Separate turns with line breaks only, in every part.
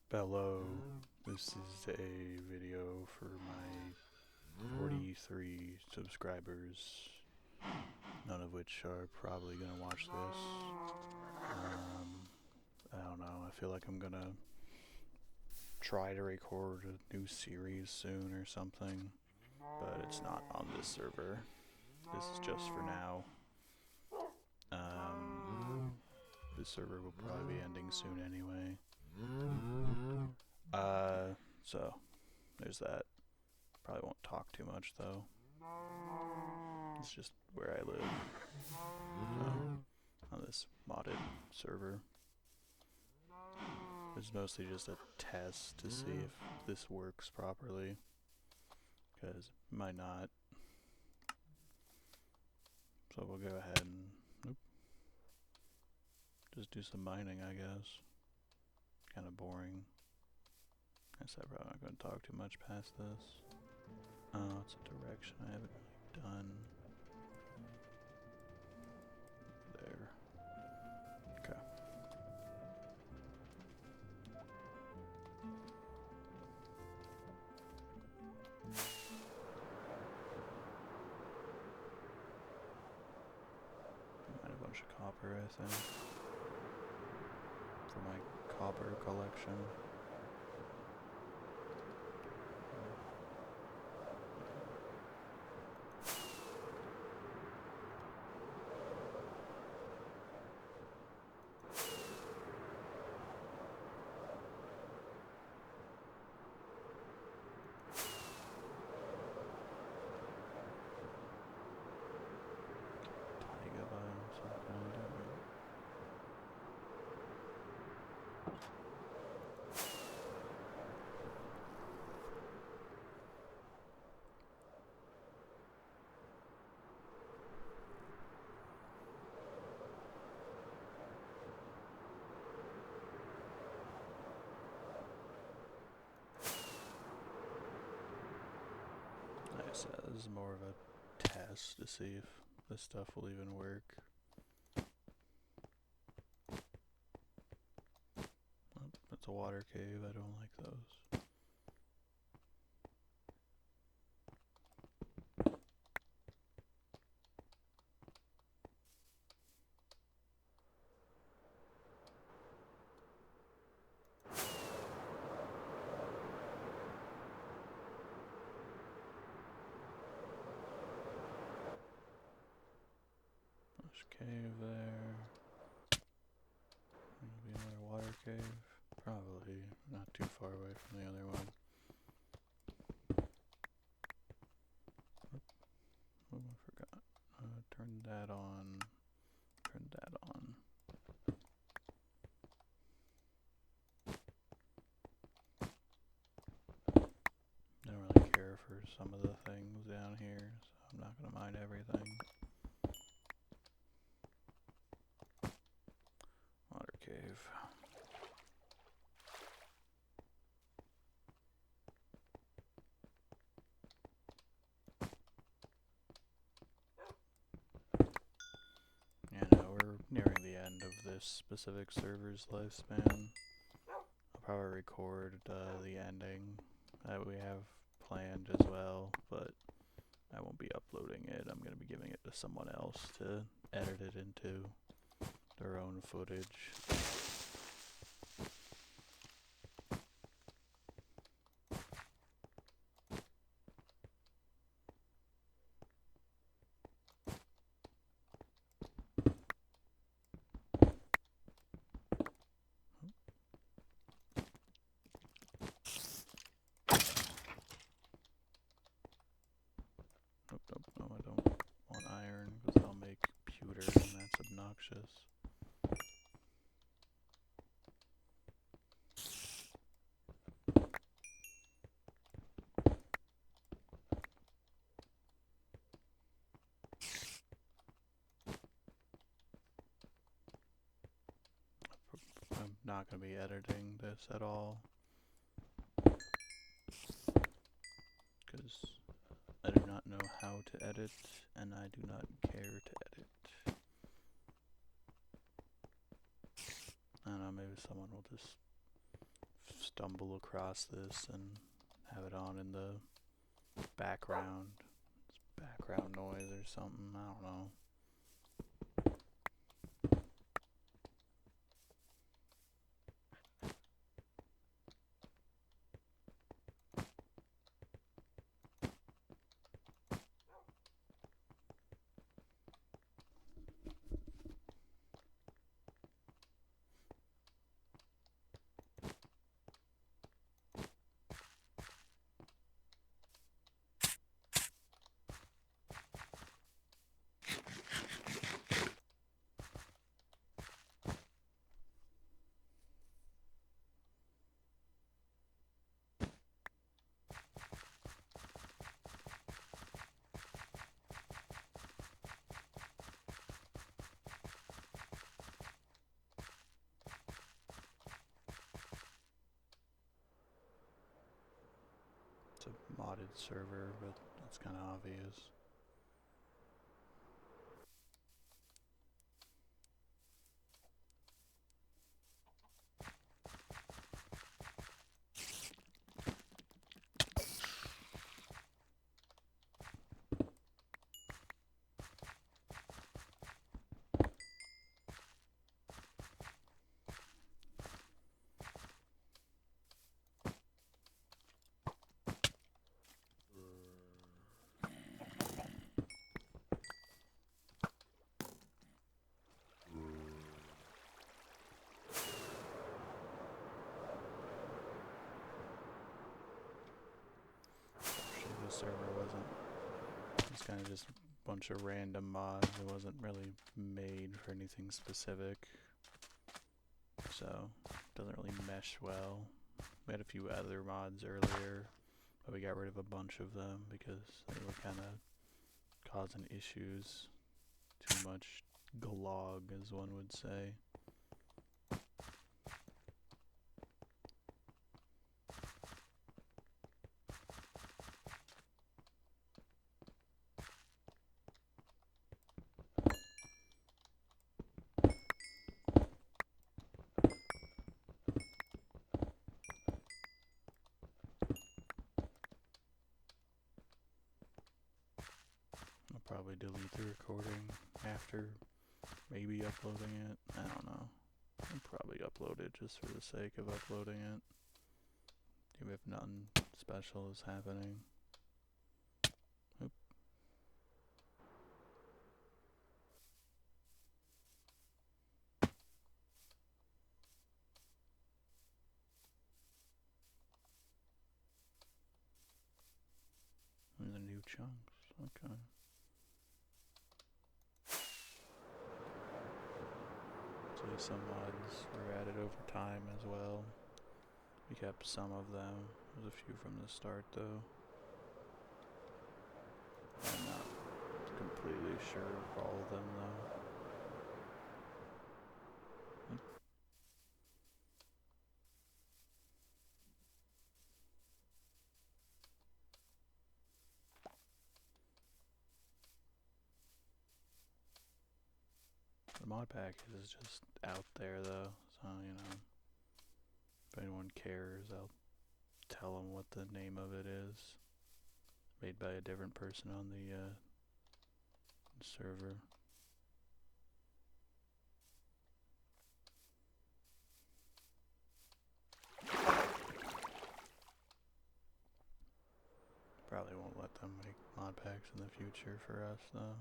Hello, this is a video for my 43 subscribers, none of which are probably gonna watch this. I don't know, I feel like I'm gonna try to record a new series soon or something, but it's not on this server. This is just for now. This server will probably be ending soon anyway. So there's that. Probably won't talk too much though. It's just where I live. On this modded server. It's mostly just a test to see if this works properly, because it might not. So we'll go ahead and just do some mining, I guess. Kind of boring. I guess I'm probably not going to talk too much past this. Oh, it's a direction I haven't really done. There. Okay. Mine a bunch of copper, I think. For my copper collection. Taiga biome, some kind of Nice. This is more of a test to see if this stuff will even work. Oh, that's a water cave. I don't like those. There's a cave there. Maybe another water cave. Probably not too far away from the other one. Oh, I forgot. Turn that on. Turn that on. I don't really care for some of the things down here, so I'm not gonna mine everything. Water cave. Yeah, no, we're nearing the end of this specific server's lifespan. I'll probably record the ending that we have planned as well, but I won't be uploading it. I'm going to be giving it to someone else to edit it into their own footage. Nope, nope, no, I don't want iron because I'll make pewter and that's obnoxious. I'm not going to be editing this at all because I do not know how to edit and I do not care to edit. I don't know, maybe someone will just stumble across this and have it on in the background. Background noise or something, I don't know. It's a modded server, but that's kind of obvious. The server wasn't, it's kind of just a bunch of random mods. It wasn't really made for anything specific, so it doesn't really mesh well. We had a few other mods earlier, but we got rid of a bunch of them because they were kind of causing issues. Too much glog, as one would say. Probably delete the recording after maybe uploading it. I don't know. I'll probably upload it just for the sake of uploading it, even if nothing special is happening. Oop. And the new chunks. Okay. So some mods were added over time as well. We kept some of them. There's a few from the start though. I'm not completely sure of all of them though. The mod pack is just out there though, so you know, if anyone cares, I'll tell them what the name of it is. Made by a different person on the server. Probably won't let them make mod packs in the future for us though.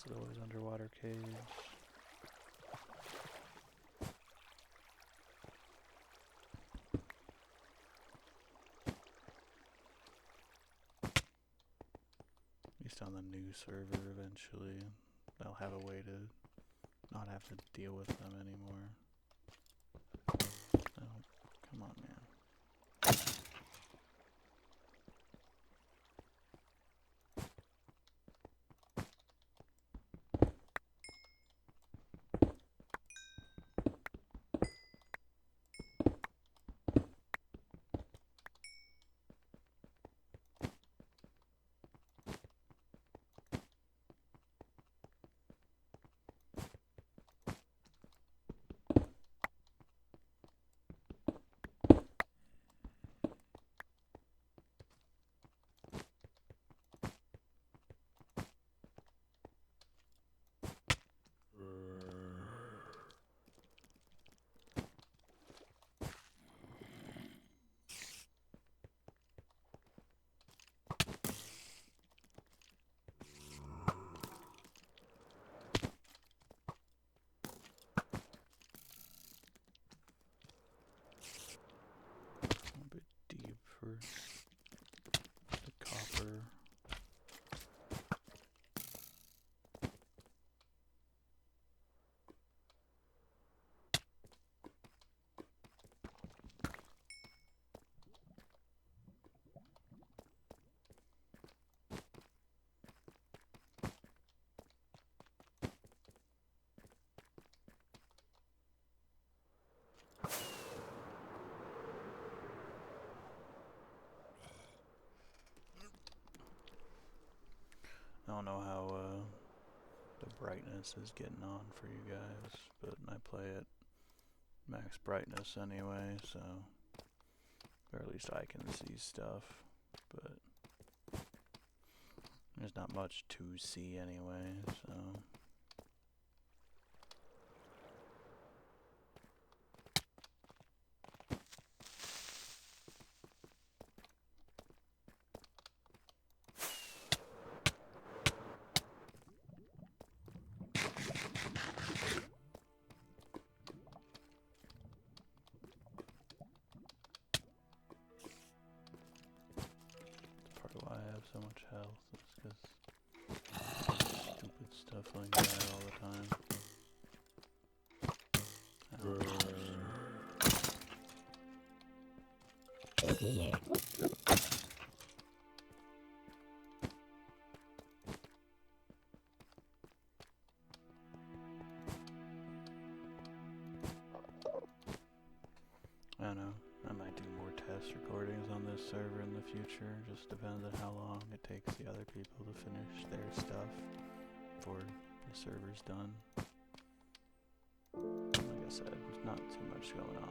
is it always underwater cage? At least on the new server eventually, they'll have a way to not have to deal with them anymore. Oh, come on, man. A bit deep for the copper. I don't know how the brightness is getting on for you guys, but I play at max brightness anyway, so, or at least I can see stuff, but there's not much to see anyway, so. So much health, it's because stupid stuff like that all the time. I don't know. I might do more test recordings on this server in the future. Just depends on how long it takes the other people to finish their stuff before the server's done. Like I said, there's not too much going on.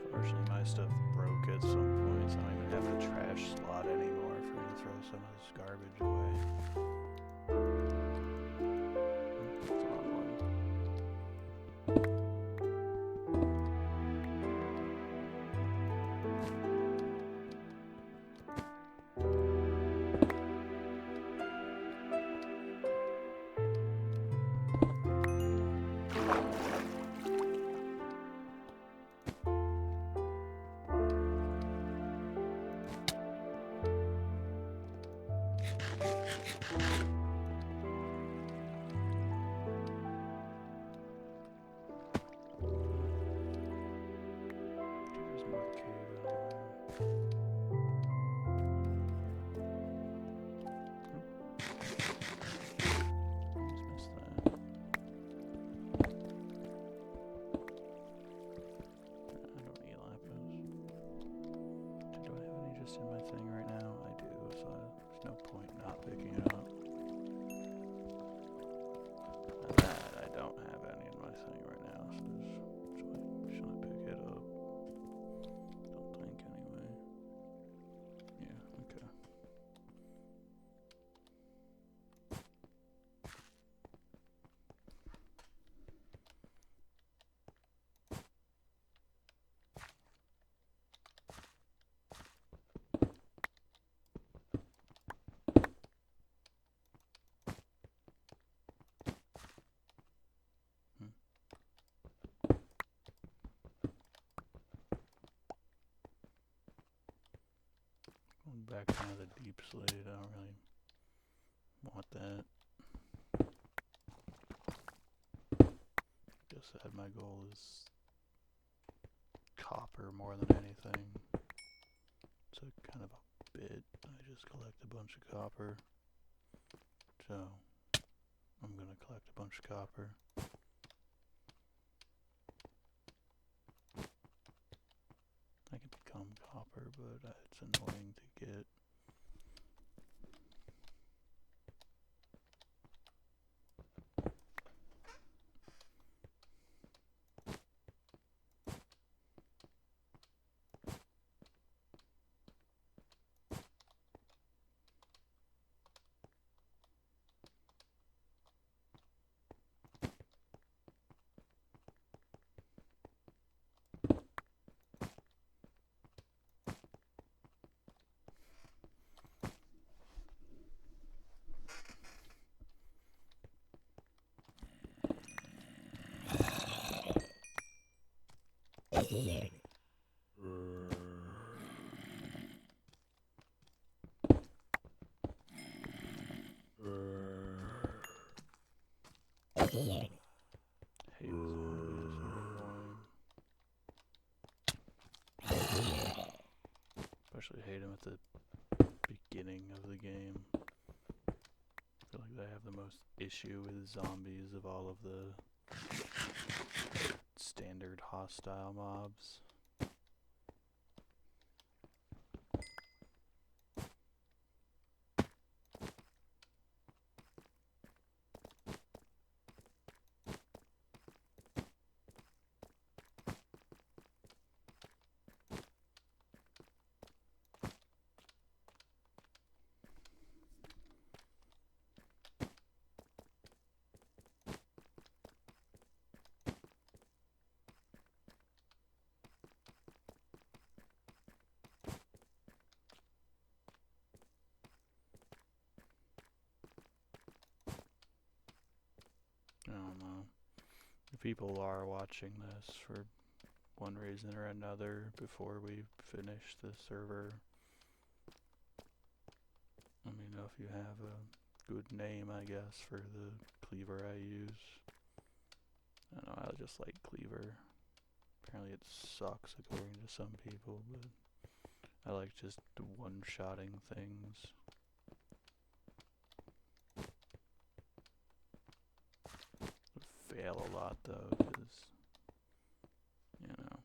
Unfortunately, my stuff broke at some point, so I don't even have the trash slot anymore for me to throw some of this garbage away. That's the wrong one. North Cave anywhere. Almost missed that. I don't need lapis. Do I have any just in my thing right now? I do, so there's no point not picking it up. And that I don't have any in my thing right now, so should I pick it up? Don't think anyway. Yeah, okay. Going back into the deep slate, I don't really want that. Guess that my goal is copper more than anything. It's a kind of a bit. I just collect a bunch of copper. So I'm gonna collect a bunch of copper. I can become copper, but it's annoying to get. Hate zombies, they're annoying. Especially hate them at the beginning of the game. I feel like they have the most issue with zombies of all of the standard hostile mobs. I don't know. If people are watching this for one reason or another before we finish the server, let me know if you have a good name, I guess, for the cleaver I use. I don't know, I just like cleaver. Apparently it sucks according to some people, but I like just one-shotting things. Fail a lot though, because, you know,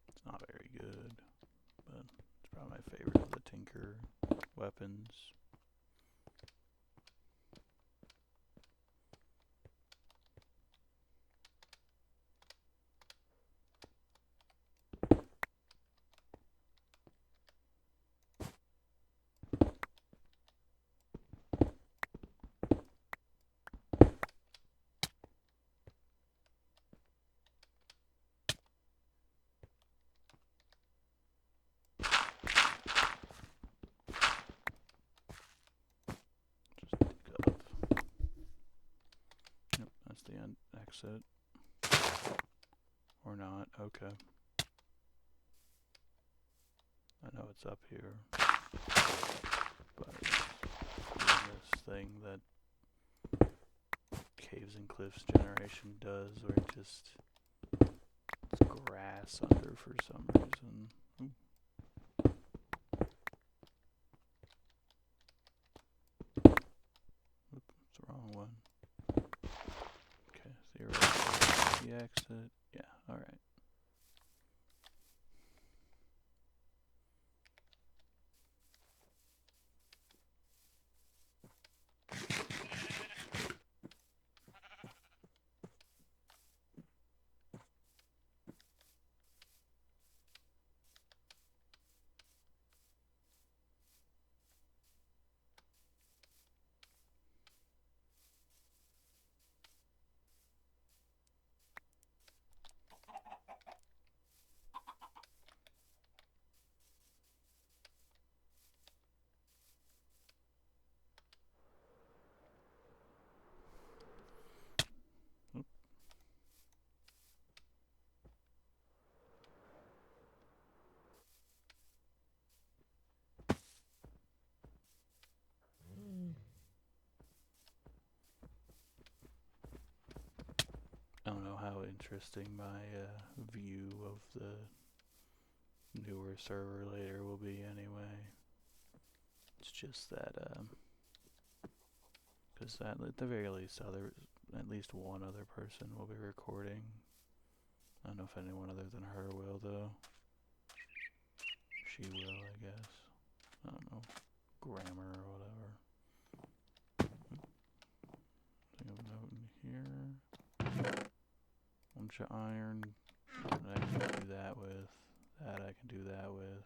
it's not very good, but it's probably my favorite of the Tinker weapons. The end exit or not. Okay, I know it's up here, but this thing that Caves and Cliffs Generation does, where it just grass under for some reason. Ooh. Oop, it's the wrong one. Okay, theoretically, the exit. Yeah, alright. I don't know how interesting my view of the newer server later will be anyway. It's just that, because at the very least, at least one other person will be recording. I don't know if anyone other than her will, though. She will, I guess. I don't know. Grammar or whatever. Thing of note in here. Bunch of iron. That I can do that with. That I can do that with.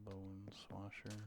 Bone swasher.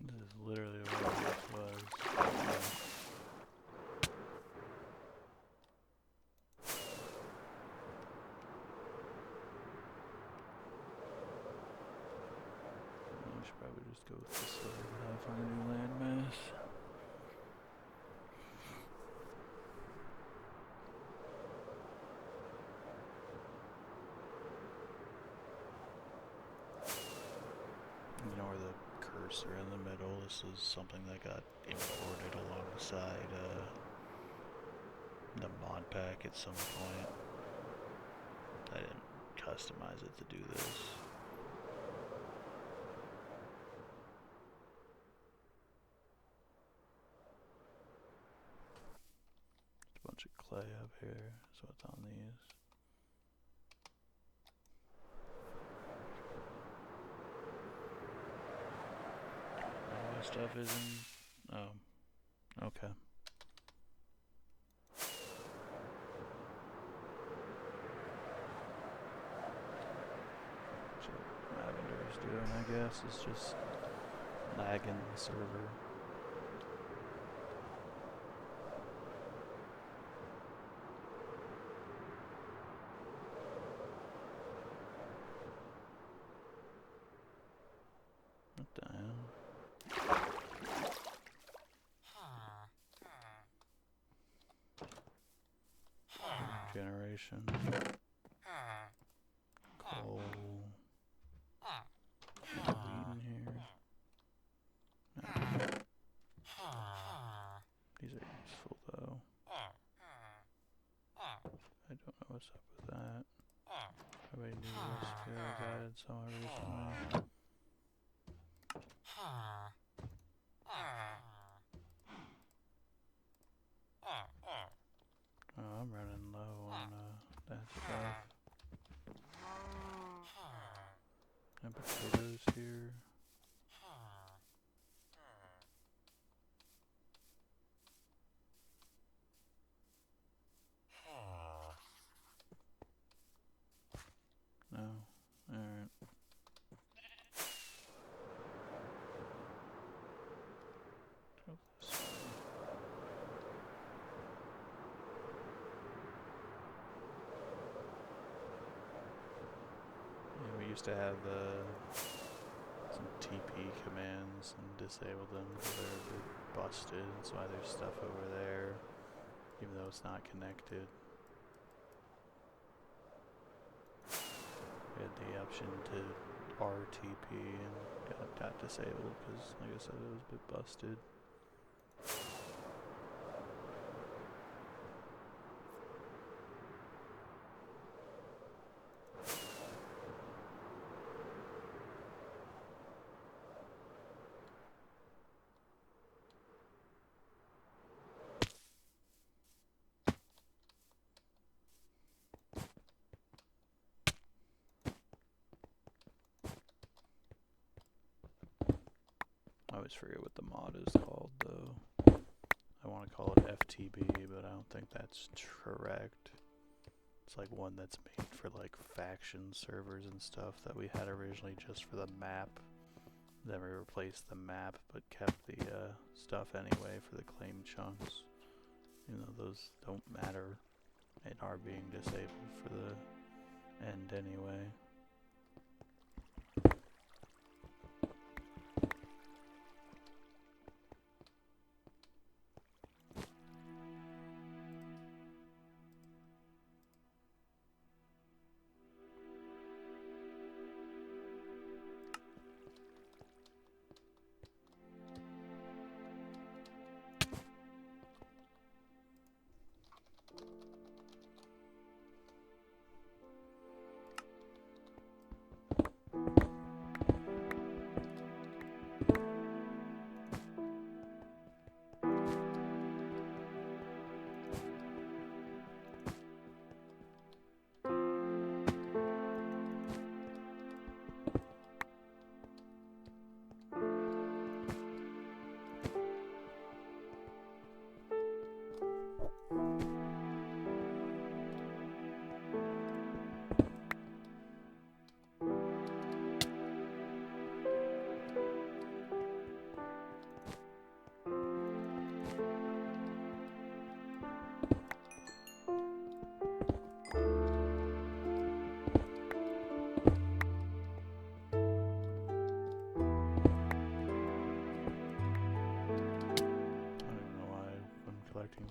This is literally what this was. I should probably just go with the silver half on the new landmass. Ignore the cursor in the middle. This is something that got imported alongside the mod pack at some point. I didn't customize it to do this. There's a bunch of clay up here, so what's on these? All this stuff isn't. Oh, okay. So Lavender's doing, I guess, is just lagging the server. What the hell? Generation. Coal. Wheat in here. No. These are useful though. I don't know what's up with that. Probably new recipe I've added somewhere recently. Oh, I'm running low on that stuff. And potatoes here. No. Alright. Go this way. used to have some TP commands and disabled them because they're a bit busted. That's why there's stuff over there, even though it's not connected. We had the option to RTP and got disabled because, like I said, it was a bit busted. I always forget what the mod is called, though. I want to call it FTB, but I don't think that's correct. It's like one that's made for like faction servers and stuff that we had originally just for the map. Then we replaced the map, but kept the stuff anyway for the claim chunks. Even though those don't matter and are being disabled for the end anyway.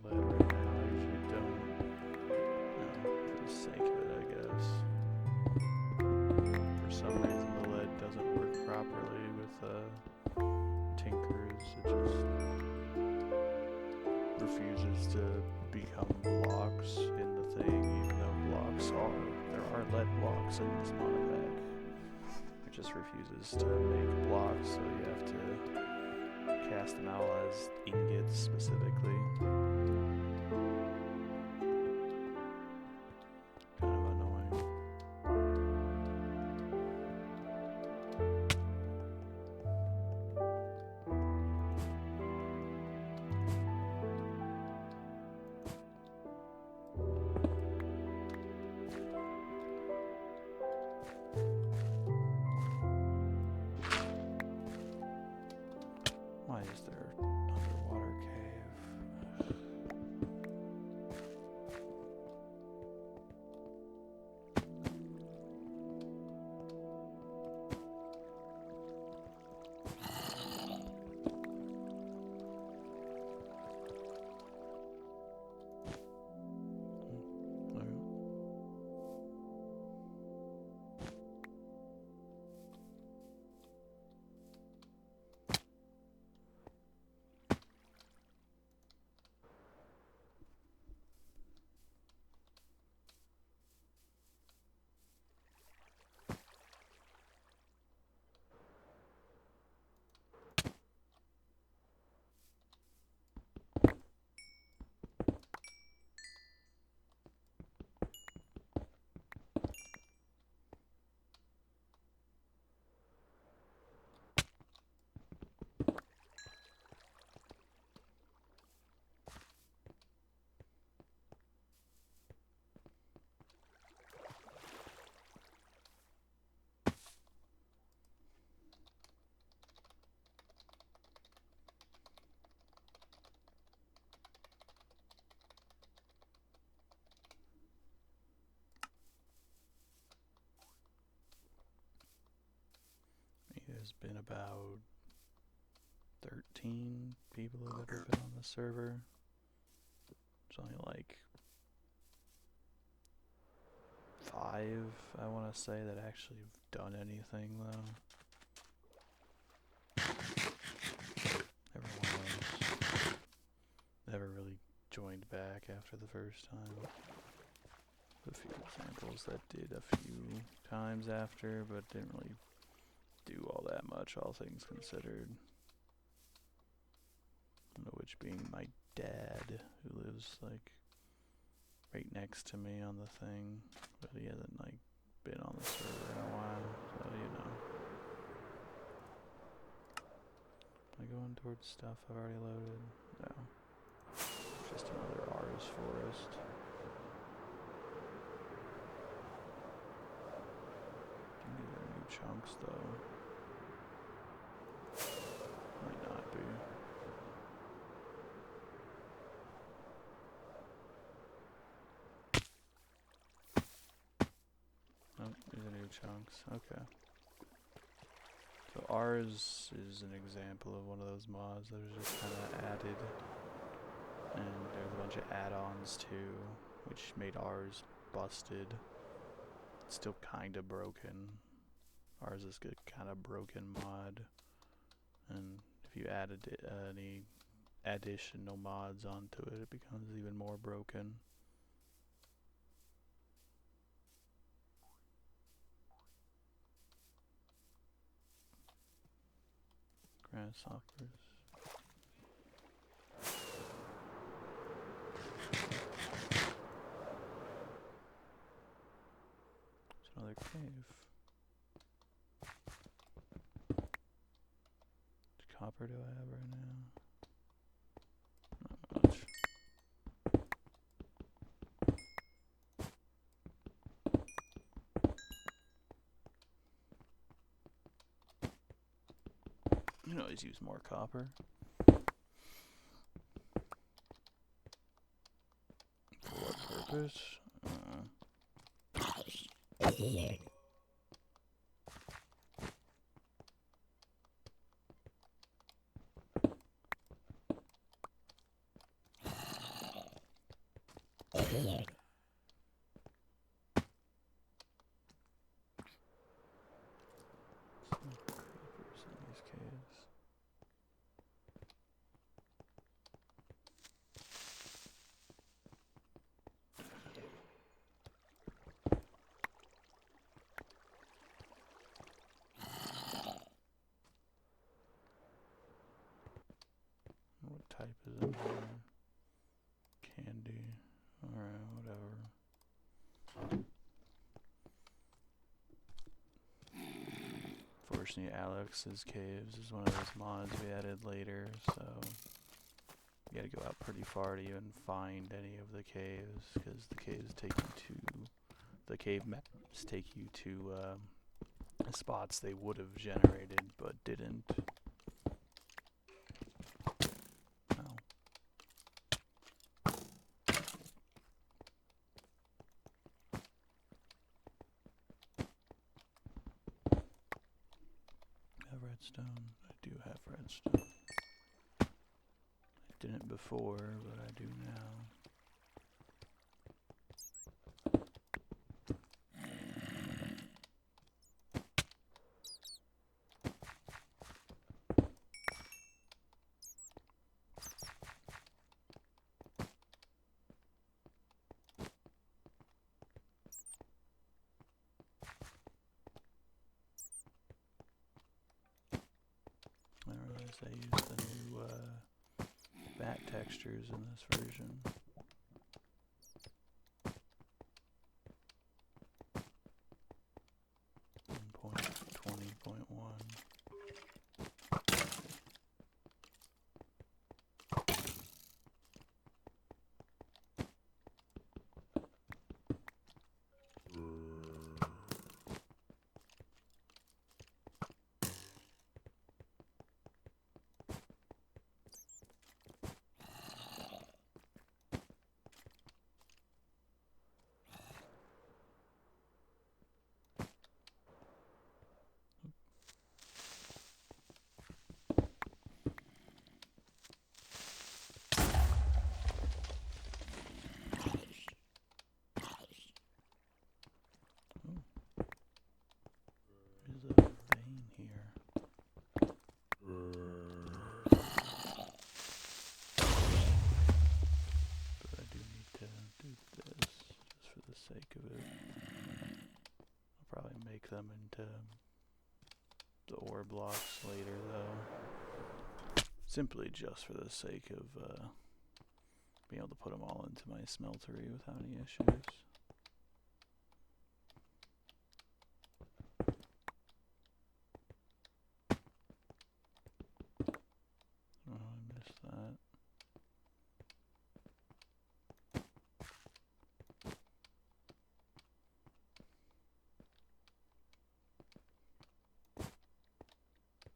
Lead right now. I usually don't. For the sake of it, I guess. For some reason, the lead doesn't work properly with tinkers. It just refuses to become blocks in the thing, even though there are lead blocks in this mono pack. It just refuses to make blocks, so you have to cast them out as ingots specifically. Kind of annoying. Why is there underwater cave? has been about 13 people have ever been on the server. It's only like 5, I want to say, that actually have done anything though. Everyone else never really joined back after the first time. A few examples that did a few times after, but didn't really do all that much, all things considered. One of which being my dad, who lives like right next to me on the thing, but he hasn't like been on the server in a while, so you know. Am I going towards stuff I've already loaded? No. Just another R's forest. These are new chunks though. Might not be. Nope, these are new chunks. Okay. So ours is an example of one of those mods that was just kind of added. And there's a bunch of add-ons too, which made ours busted. It's still kind of broken. Ours is a kind of broken mod. And if you added any additional mods onto it, it becomes even more broken. Grasshoppers. There's another cave. How much copper do I have right now? Not much. You can always use more copper. For what purpose? Some creepers in these caves. What type is in here? Candy. Alright, whatever. Fortunately, Alex's Caves is one of those mods we added later, so you gotta go out pretty far to even find any of the caves, because the caves take you to, the cave maps take you to spots they would have generated, but didn't. Oh. I have redstone. I do have redstone. I didn't before, but I do now. I realized I used the new bat textures in this version. 1.20.1. sake of it. I'll probably make them into the ore blocks later, though. Simply just for the sake of being able to put them all into my smeltery without any issues. Oh, I missed that.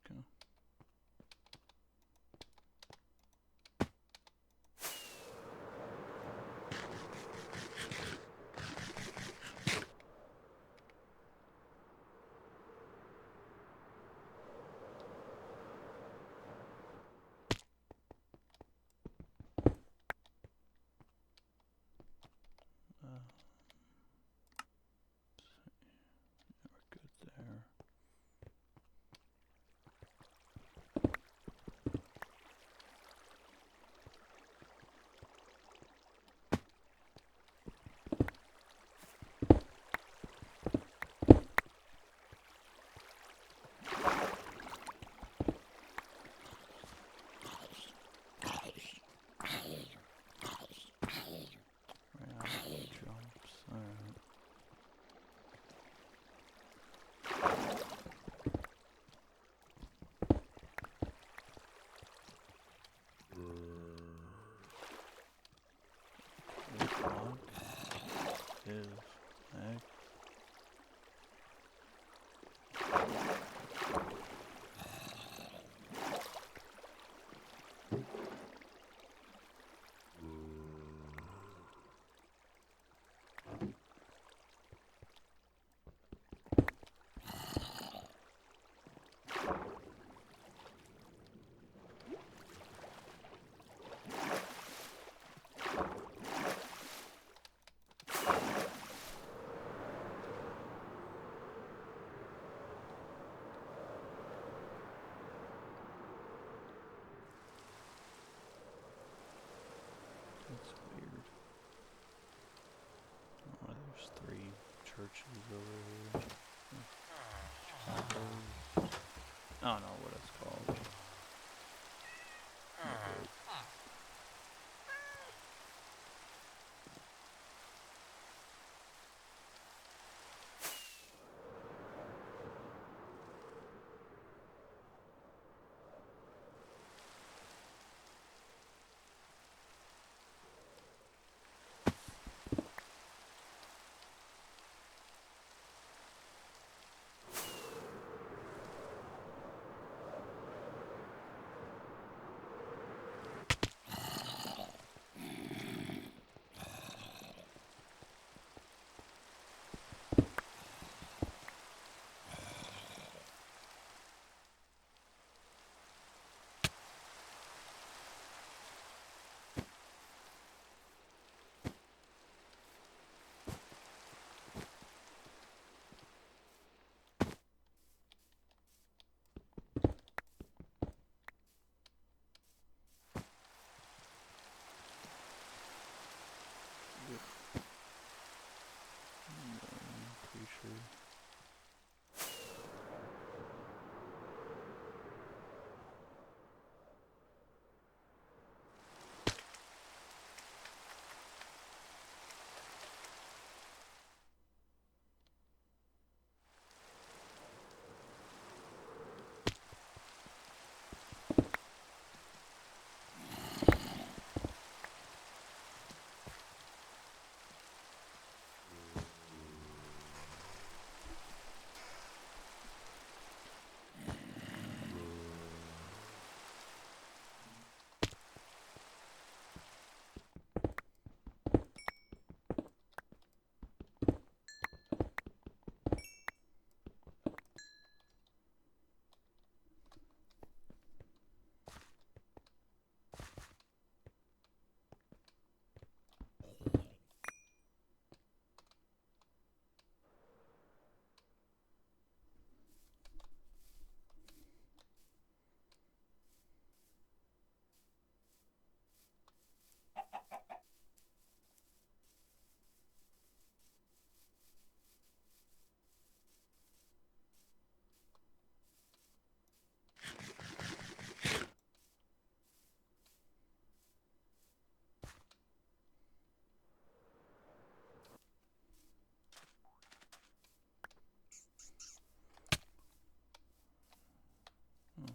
Okay. We're good there. Ran out of jumps. Alright. What is heck? That's weird. Oh, there's 3 churches over here. Chapels. I don't know what it's called.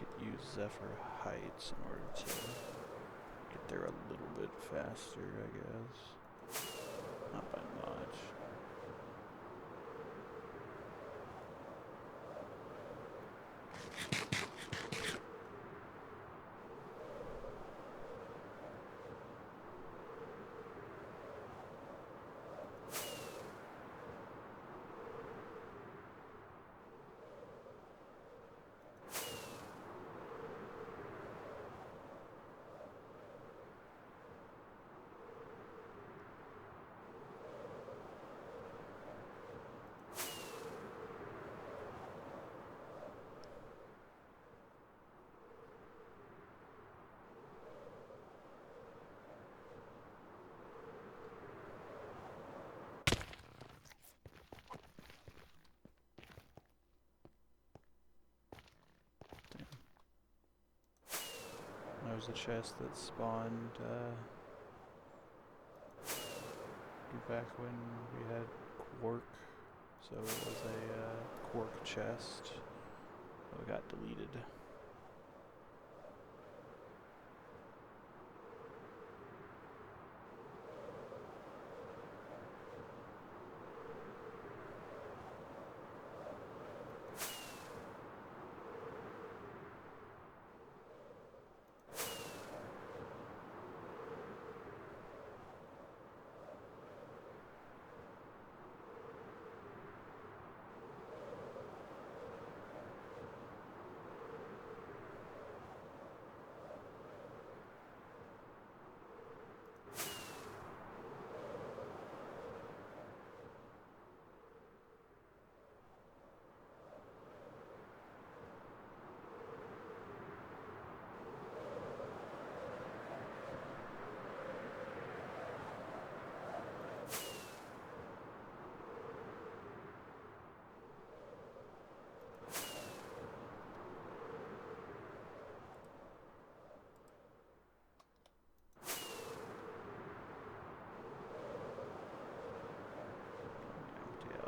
could use Zephyr Heights in order to get there a little bit faster, I guess. Not by much. There's a chest that spawned back when we had Quark, so it was a Quark chest, so it got deleted.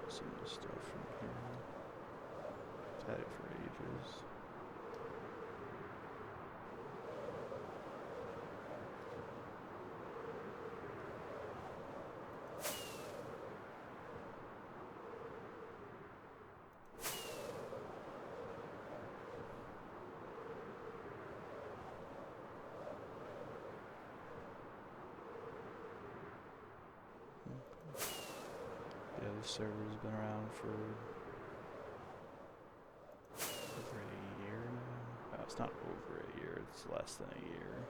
Some of the stuff from here. I've had it for ages. Yeah, the server's been around for over a year now. No, it's not over a year, it's less than a year.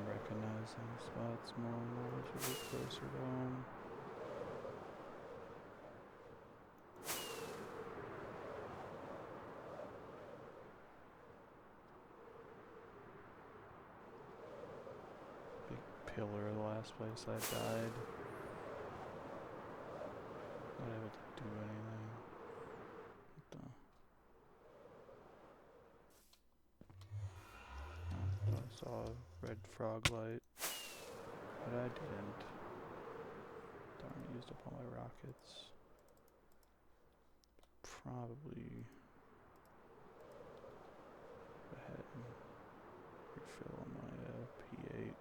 Recognizing spots more and more to get closer to home. Big pillar, the last place I died. Not able to do anything. What the? I saw a red frog light. But I didn't. Darn, I used up all my rockets. Probably go ahead and refill on my P8.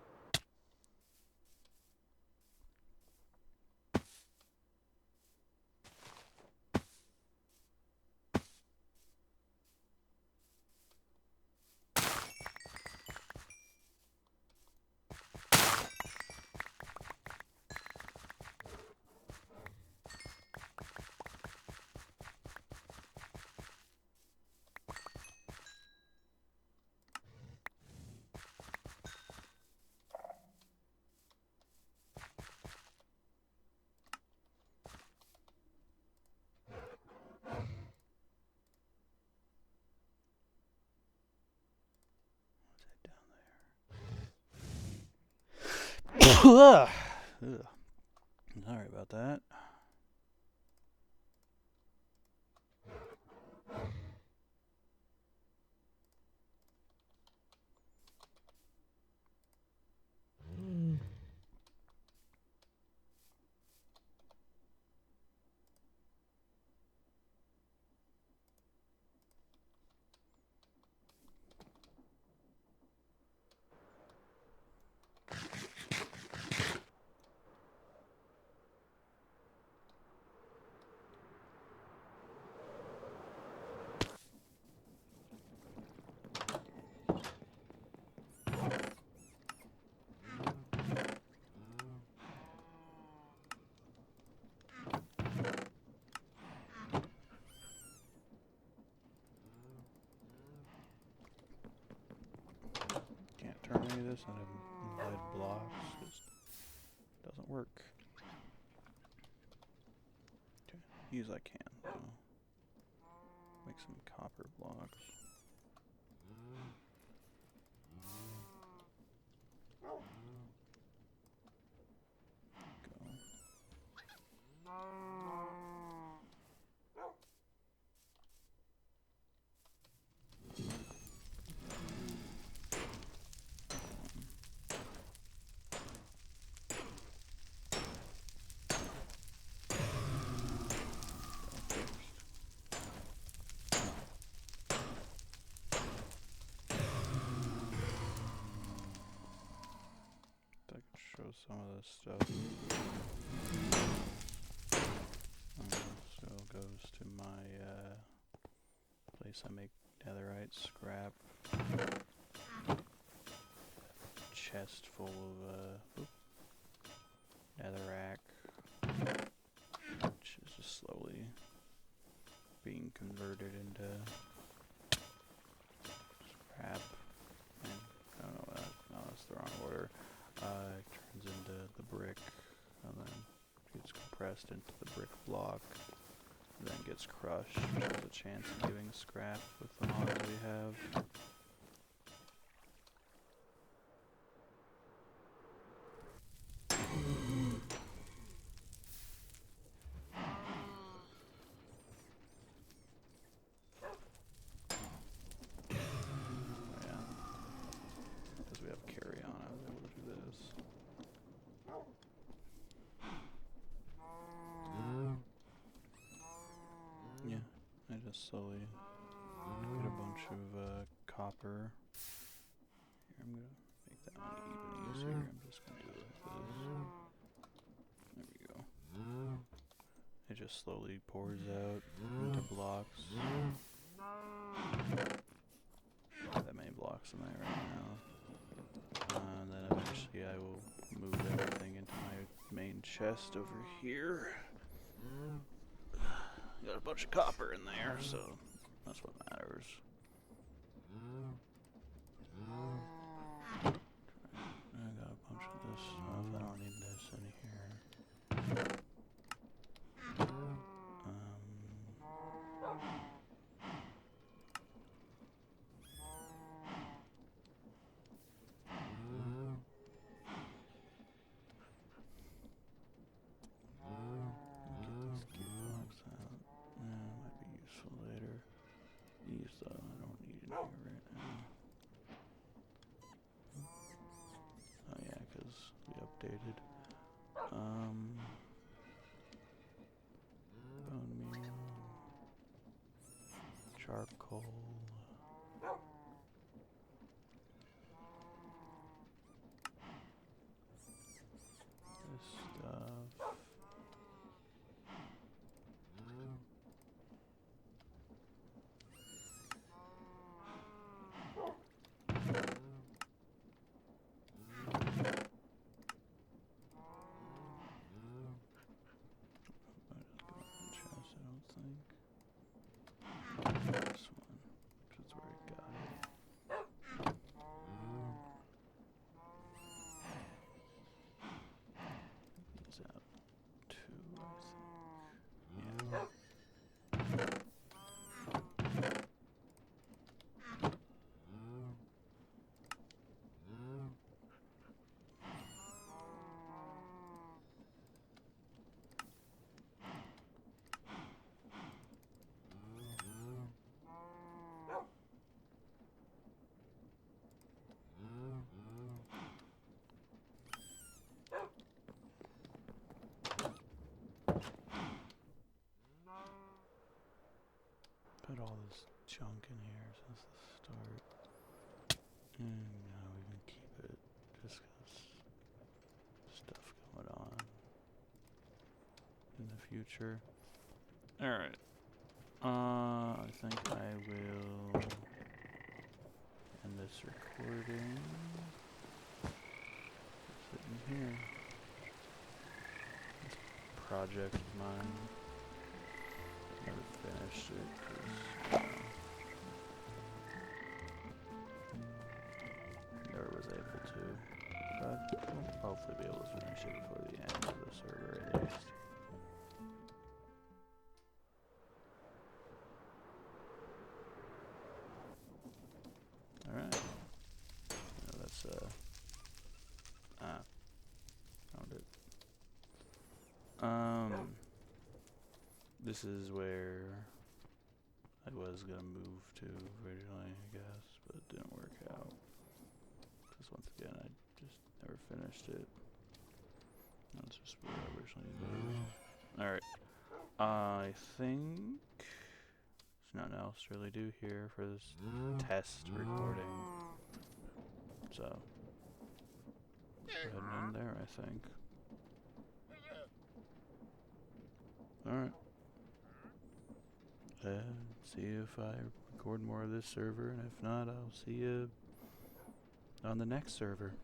Ugh. Sorry about that. Can't turn any of this into lead blocks. Just doesn't work. Okay. Use I can though. Make some copper blocks. I could show some of this stuff. So goes to my place I make netherite scrap. Chest full of netherrack, which is just slowly being converted into scrap. And I don't know, no, that's the wrong order. It turns into the brick, and then gets compressed into the brick block, and then gets crushed, which has a chance of giving scrap with the mods we have. Slowly get a bunch of copper. Here, I'm gonna make that one even easier. I'm just gonna do it like this. There we go. It just slowly pours out into blocks. That many blocks in there right now. And then eventually I will move everything into my main chest over here. Got a bunch of copper in there, so that's what matters. I got a bunch of this stuff. I don't need this in here. Bone meal, charcoal, this stuff. put all this junk in here since the start. And now we can keep it just 'cause stuff going on in the future. Alright. I think I will end this recording. Sitting here. This project of mine. Never finished it 'cause never was able to. But I'll hopefully be able to finish it before the end of the server at least. Alright. That's found it. This is where I was gonna move to originally, I guess, but it didn't work out. Because once again, I just never finished it. That's just where I originally moved. Alright. I think there's nothing else to really do here for this test recording. So, go ahead and end there, I think. Alright. See if I record more of this server, and if not, I'll see you on the next server.